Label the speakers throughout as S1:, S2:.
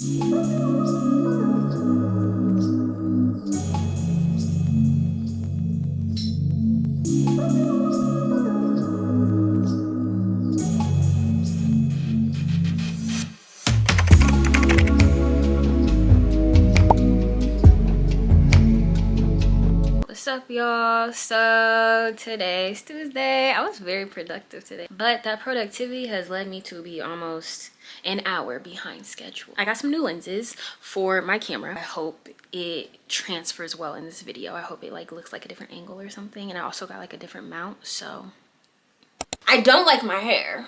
S1: What's up, y'all? So today's Tuesday. I was very productive today, but that productivity has led me to be almost an hour behind schedule. I got some new lenses for my camera. I hope it transfers well in this video. I hope it like looks like a different angle or something, and I also got like a different mount. So I don't like my hair.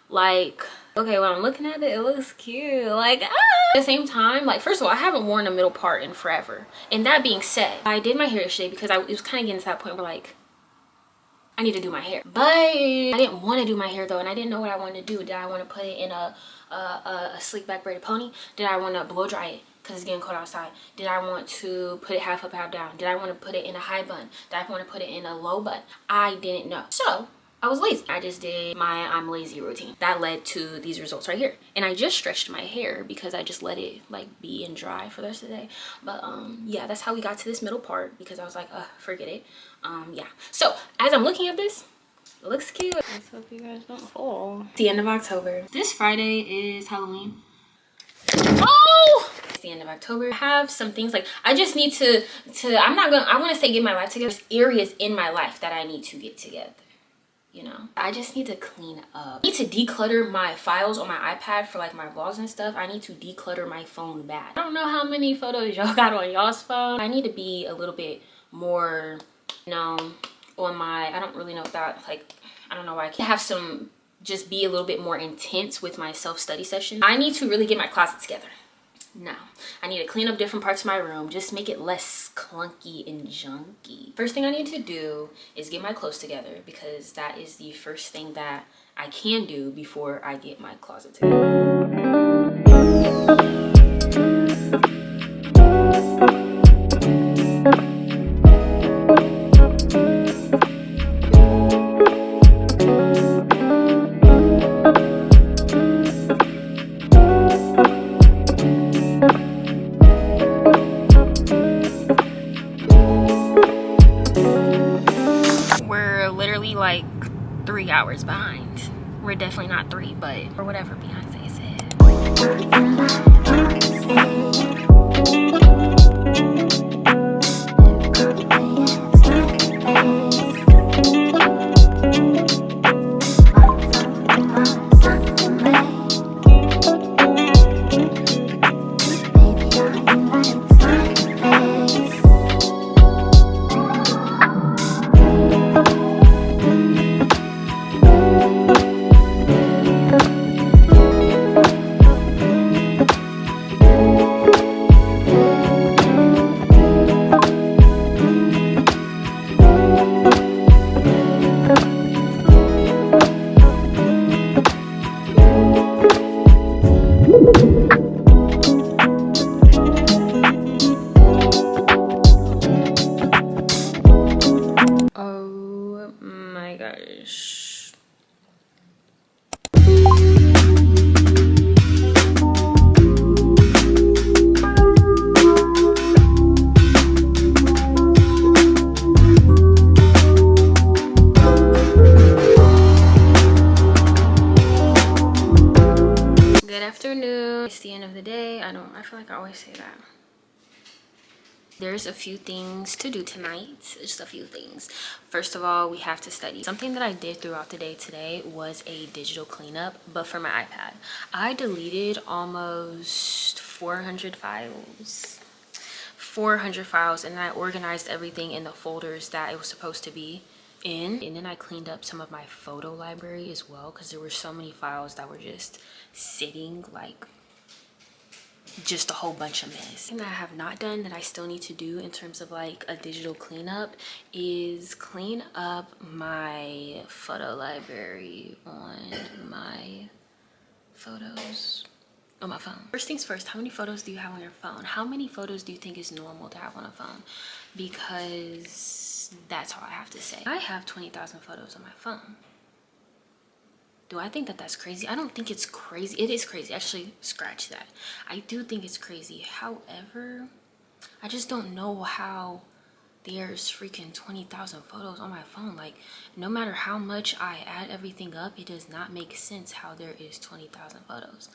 S1: Like, okay, when I'm looking at it, it looks cute. Like, at the same time, like, first of all, I haven't worn a middle part in forever. And that being said, I did my hair yesterday because it was kind of getting to that point where, like, I need to do my hair. But I didn't want to do my hair, though, and I didn't know what I wanted to do. Did I want to put it in a slick back braided pony? Did I want to blow dry it because it's getting cold outside? Did I want to put it half up, half down? Did I want to put it in a high bun? Did I want to put it in a low bun? I didn't know. So I was lazy. I just did my I'm lazy routine. That led to these results right here. And I just stretched my hair because I just let it like be and dry for the rest of the day. But yeah, that's how we got to this middle part because I was like, forget it. Yeah. So as I'm looking at this, it looks cute. Let's hope you guys don't fall. It's the end of October. This Friday is Halloween. Oh! It's the end of October. I have some things like I just need to I want to say get my life together. There's areas in my life that I need to get together. You know, I just need to clean up. I need to declutter my files on my iPad for like my vlogs and stuff. I need to declutter my phone bad. I don't know how many photos y'all got on y'all's phone. I need to be a little bit more, you know, on my, I don't really know if that, like, I don't know why I can't have some, just be a little bit more intense with my self-study session. I need to really get my closet together. No, I need to clean up different parts of my room, just make it less clunky and junky. First thing I need to do is get my clothes together because that is the first thing that I can do before I get my closet together. Like 3 hours behind. We're definitely not 3, but or whatever Beyonce said. Oh my gosh. Good afternoon. It's the end of the day. I feel like I always say that. There's a few things to do tonight, just a few things. First of all, we have to study. Something that I did throughout the day today was a digital cleanup, but for my iPad. I deleted almost 400 files. 400 files, and I organized everything in the folders that it was supposed to be in. And then I cleaned up some of my photo library as well because there were so many files that were just sitting like just a whole bunch of mess. Something that I have not done that I still need to do in terms of like a digital cleanup is clean up my photo library on my photos on my phone. First things first, how many photos do you have on your phone? How many photos do you think is normal to have on a phone? Because that's all I have to say. I have 20,000 photos on my phone. Do I think that that's crazy? I don't think it's crazy. It is crazy. Actually, scratch that. I do think it's crazy. However, I just don't know how there's freaking 20,000 photos on my phone. Like, no matter how much I add everything up, it does not make sense how there is 20,000 photos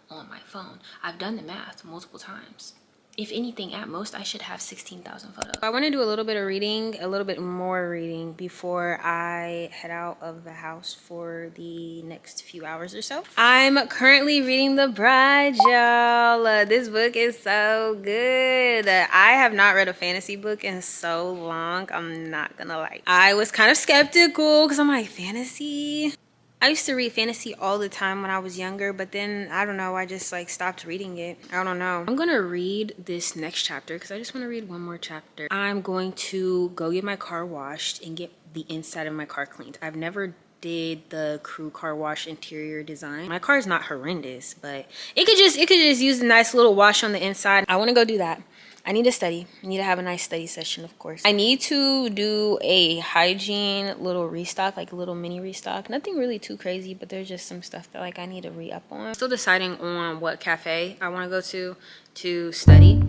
S1: on my phone. I've done the math multiple times. If anything, at most, I should have 16,000 photos. I want to do a little bit of reading, a little bit more reading before I head out of the house for the next few hours or so. I'm currently reading The Bride, y'all. This book is so good. I have not read a fantasy book in so long. I'm not gonna lie. I was kind of skeptical because I'm like, fantasy? I used to read fantasy all the time when I was younger, but then, I don't know, I just like stopped reading it. I don't know. I'm gonna read this next chapter because I just want to read one more chapter. I'm going to go get my car washed and get the inside of my car cleaned. I've never did the crew car wash interior design. My car is not horrendous, but it could just use a nice little wash on the inside. I want to go do that. I need to study. I need to have a nice study session, of course. I need to do a hygiene little restock, like a little mini restock. Nothing really too crazy, but there's just some stuff that like I need to re-up on. Still deciding on what cafe I want to go to study.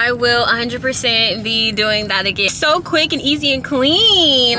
S1: I will 100% be doing that again. So quick and easy and clean.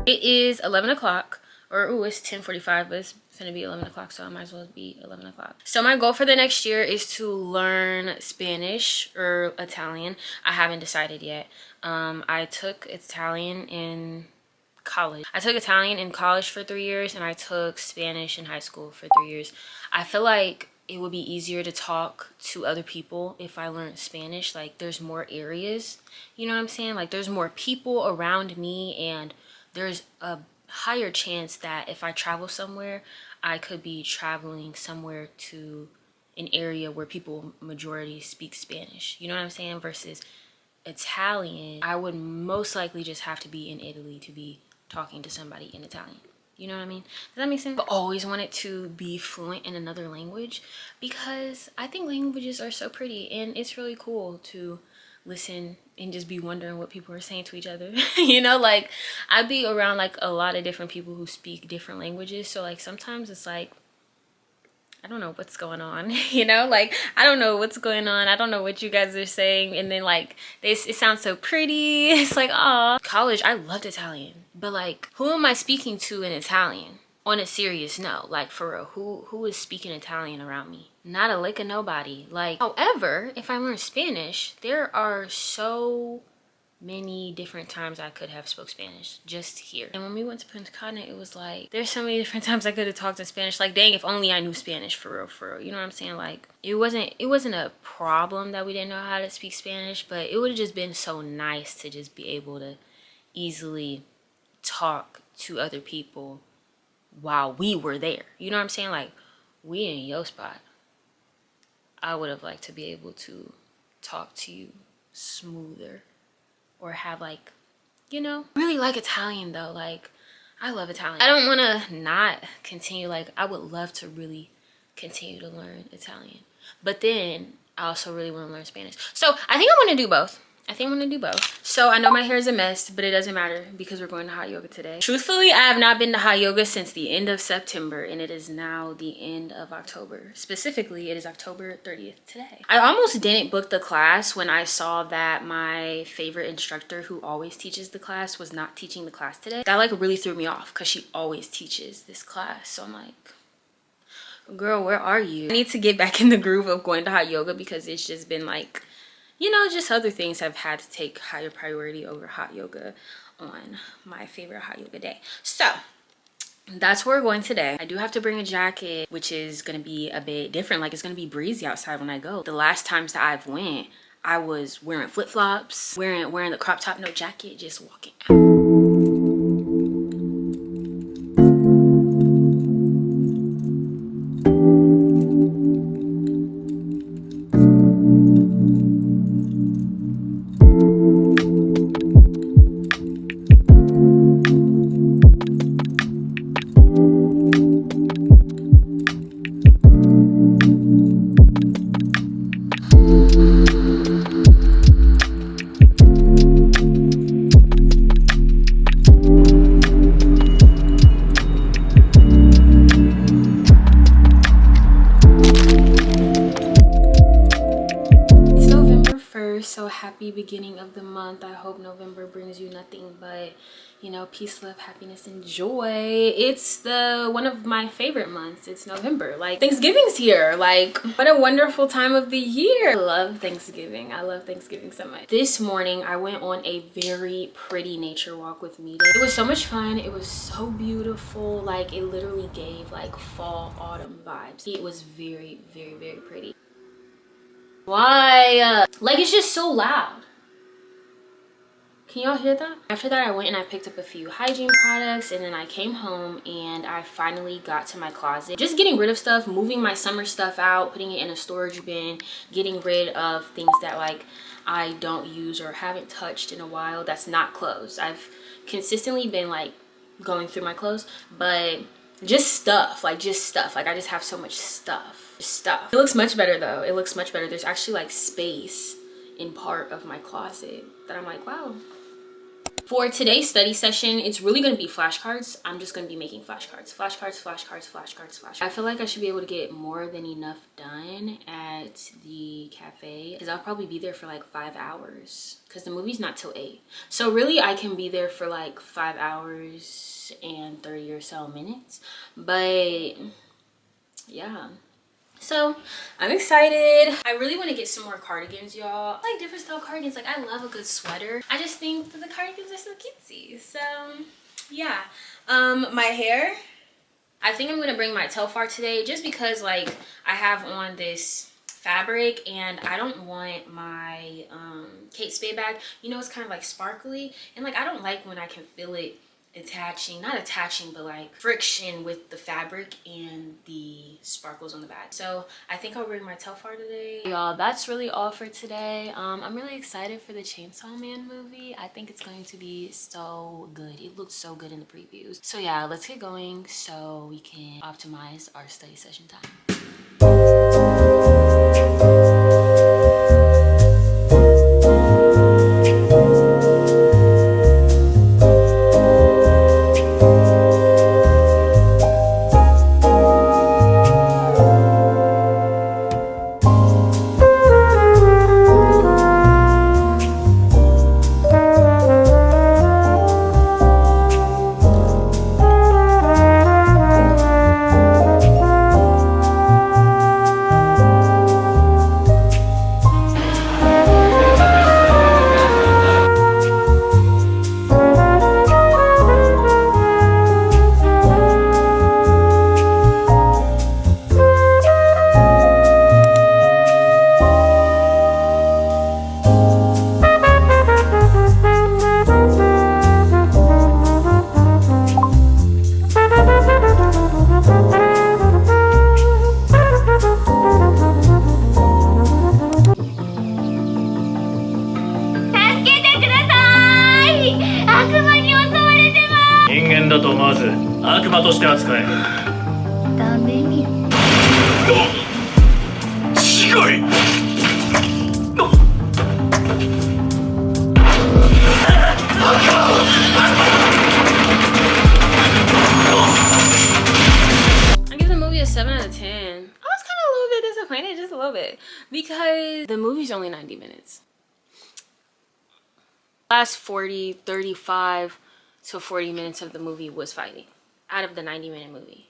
S1: It is 11 o'clock, or it's 10:45, but it's gonna be 11 o'clock, so I might as well be 11 o'clock. So my goal for the next year is to learn Spanish or Italian. I haven't decided yet. I took Italian in college. I took Italian in college for 3 years, and I took Spanish in high school for 3 years. I feel like it would be easier to talk to other people if I learned Spanish. Like, there's more areas, you know what I'm saying? Like, there's more people around me, and there's a higher chance that if I travel somewhere, I could be traveling somewhere to an area where people majority speak Spanish. You know what I'm saying? Versus Italian, I would most likely just have to be in Italy to be talking to somebody in Italian. You know what I mean? Does that make sense? I always wanted to be fluent in another language because I think languages are so pretty, and it's really cool to listen and just be wondering what people are saying to each other. You know, like, I'd be around like a lot of different people who speak different languages, so like sometimes it's like, I don't know what's going on. You know, like, I don't know what's going on. I don't know what you guys are saying, and then like it sounds so pretty. It's like, oh, college, I loved Italian, but like, who am I speaking to in Italian? On a serious note, like, for real, who is speaking Italian around me? Not a lick of nobody. Like, however, if I learn Spanish, there are so many different times I could have spoke Spanish just here. And when we went to Punta Cana, it was like, there's so many different times I could have talked in Spanish. Like, dang, if only I knew Spanish, for real. You know what I'm saying? Like, it wasn't a problem that we didn't know how to speak Spanish, but it would have just been so nice to just be able to easily talk to other people while we were there. You know what I'm saying? Like, we in your spot. I would have liked to be able to talk to you smoother, or have like, you know, really like Italian though. Like, I love Italian. I don't want to not continue. Like, I would love to really continue to learn Italian, but then I also really want to learn Spanish. So I think I want to do both. I think I'm gonna do both. So I know my hair is a mess, but it doesn't matter because we're going to hot yoga today. Truthfully, I have not been to hot yoga since the end of September, and it is now the end of October. Specifically, it is October 30th today. I almost didn't book the class when I saw that my favorite instructor who always teaches the class was not teaching the class today. That like really threw me off because she always teaches this class. So I'm like, girl, where are you? I need to get back in the groove of going to hot yoga because it's just been like, you know, just other things have had to take higher priority over hot yoga on my favorite hot yoga day. So that's where we're going today. I do have to bring a jacket, which is gonna be a bit different. Like, it's gonna be breezy outside when I go. The last times that I've went, I was wearing flip-flops, wearing the crop top, no jacket, just walking out. So happy beginning of the month. I hope November brings you nothing but, you know, peace, love, happiness, and joy. It's the one of my favorite months. It's November. Like, Thanksgiving's here. Like, what a wonderful time of the year. I love Thanksgiving. I love Thanksgiving so much. This morning I went on a very pretty nature walk with Mita. It was so much fun. It was so beautiful. Like, it literally gave like fall autumn vibes. It was very, very, very pretty. Why? Like, it's just so loud. Can y'all hear that? After that, I went and I picked up a few hygiene products, and then I came home and I finally got to my closet. Just getting rid of stuff, moving my summer stuff out, putting it in a storage bin, getting rid of things that like I don't use or haven't touched in a while. That's not clothes. I've consistently been like going through my clothes, but just stuff. Like, I just have so much stuff. It looks much better though. It looks much better. There's actually like space in part of my closet that I'm like, wow. For today's study session, it's really going to be flashcards. I'm just going to be making flashcards. I feel like I should be able to get more than enough done at the cafe because I'll probably be there for like 5 hours because the movie's not till 8. So really I can be there for like 5 hours and 30 or so minutes. But yeah. So I'm excited. I really want to get some more cardigans, y'all. I like different style cardigans. Like, I love a good sweater. I just think that the cardigans are so cutesy. So yeah. My hair, I think I'm gonna bring my telfar today just because like I have on this fabric and I don't want my Kate Spade bag, you know, it's kind of like sparkly, and like I don't like when I can feel it not attaching but like friction with the fabric and the sparkles on the back. So I think I'll bring my telfar today. Y'all, that's really all for today. I'm really excited for the Chainsaw Man movie. I think it's going to be so good. It looks so good in the previews. So yeah, let's get going so we can optimize our study session time. that because the movie's only 90 minutes. Last 35 to 40 minutes of the movie was fighting out of the 90-minute movie.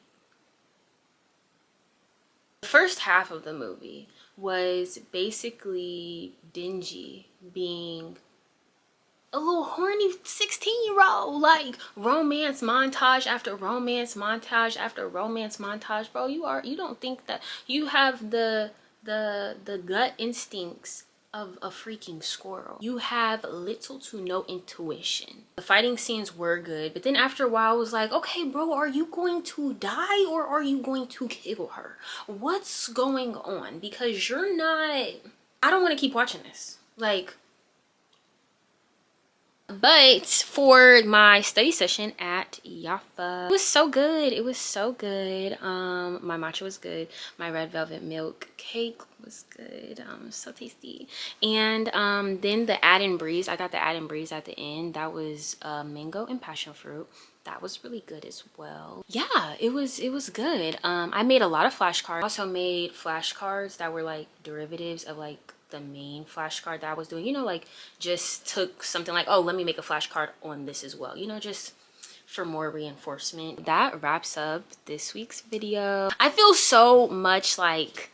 S1: The first half of the movie was basically Denji being a little horny 16-year-old, like romance montage after romance montage after romance montage. Bro, you don't think that you have the gut instincts of a freaking squirrel. You have little to no intuition. The fighting scenes were good, but then after a while I was like, okay bro, are you going to die or are you going to kill her? What's going on? Because you're not, I don't want to keep watching this. Like, but for my study session at Yafa, it was so good. It was so good. My matcha was good. My red velvet milk cake was good. So tasty. And then the add-in breeze, I got the add-in breeze at the end. That was mango and passion fruit. That was really good as well. Yeah, it was good. I made a lot of flashcards. I also made flashcards that were like derivatives of like the main flashcard that I was doing, you know, like just took something like, oh, let me make a flashcard on this as well, you know, just for more reinforcement. That wraps up this week's video. I feel so much like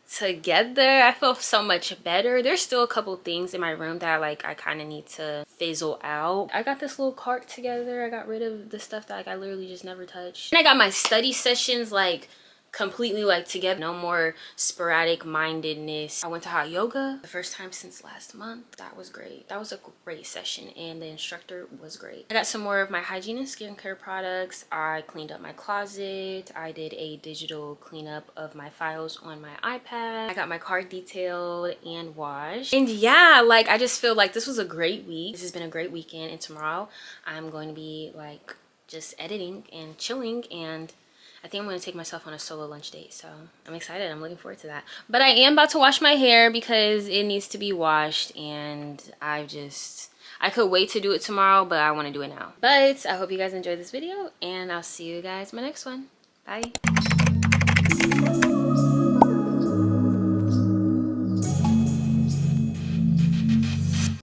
S1: together. I feel so much better. There's still a couple things in my room that like I kind of need to fizzle out. I got this little cart together. I got rid of the stuff that like I literally just never touched, and I got my study sessions like completely like together. No more sporadic mindedness. I went to hot yoga the first time since last month. That was great. That was a great session and the instructor was great. I got some more of my hygiene and skincare products. I cleaned up my closet. I did a digital cleanup of my files on my iPad. I got my car detailed and washed. And yeah, like I just feel like this was a great week. This has been a great weekend, and tomorrow I'm going to be like just editing and chilling, and I think I'm going to take myself on a solo lunch date, so I'm excited. I'm looking forward to that. But I am about to wash my hair because it needs to be washed, and I could wait to do it tomorrow, but I want to do it now. But I hope you guys enjoyed this video, and I'll see you guys in my next one. Bye.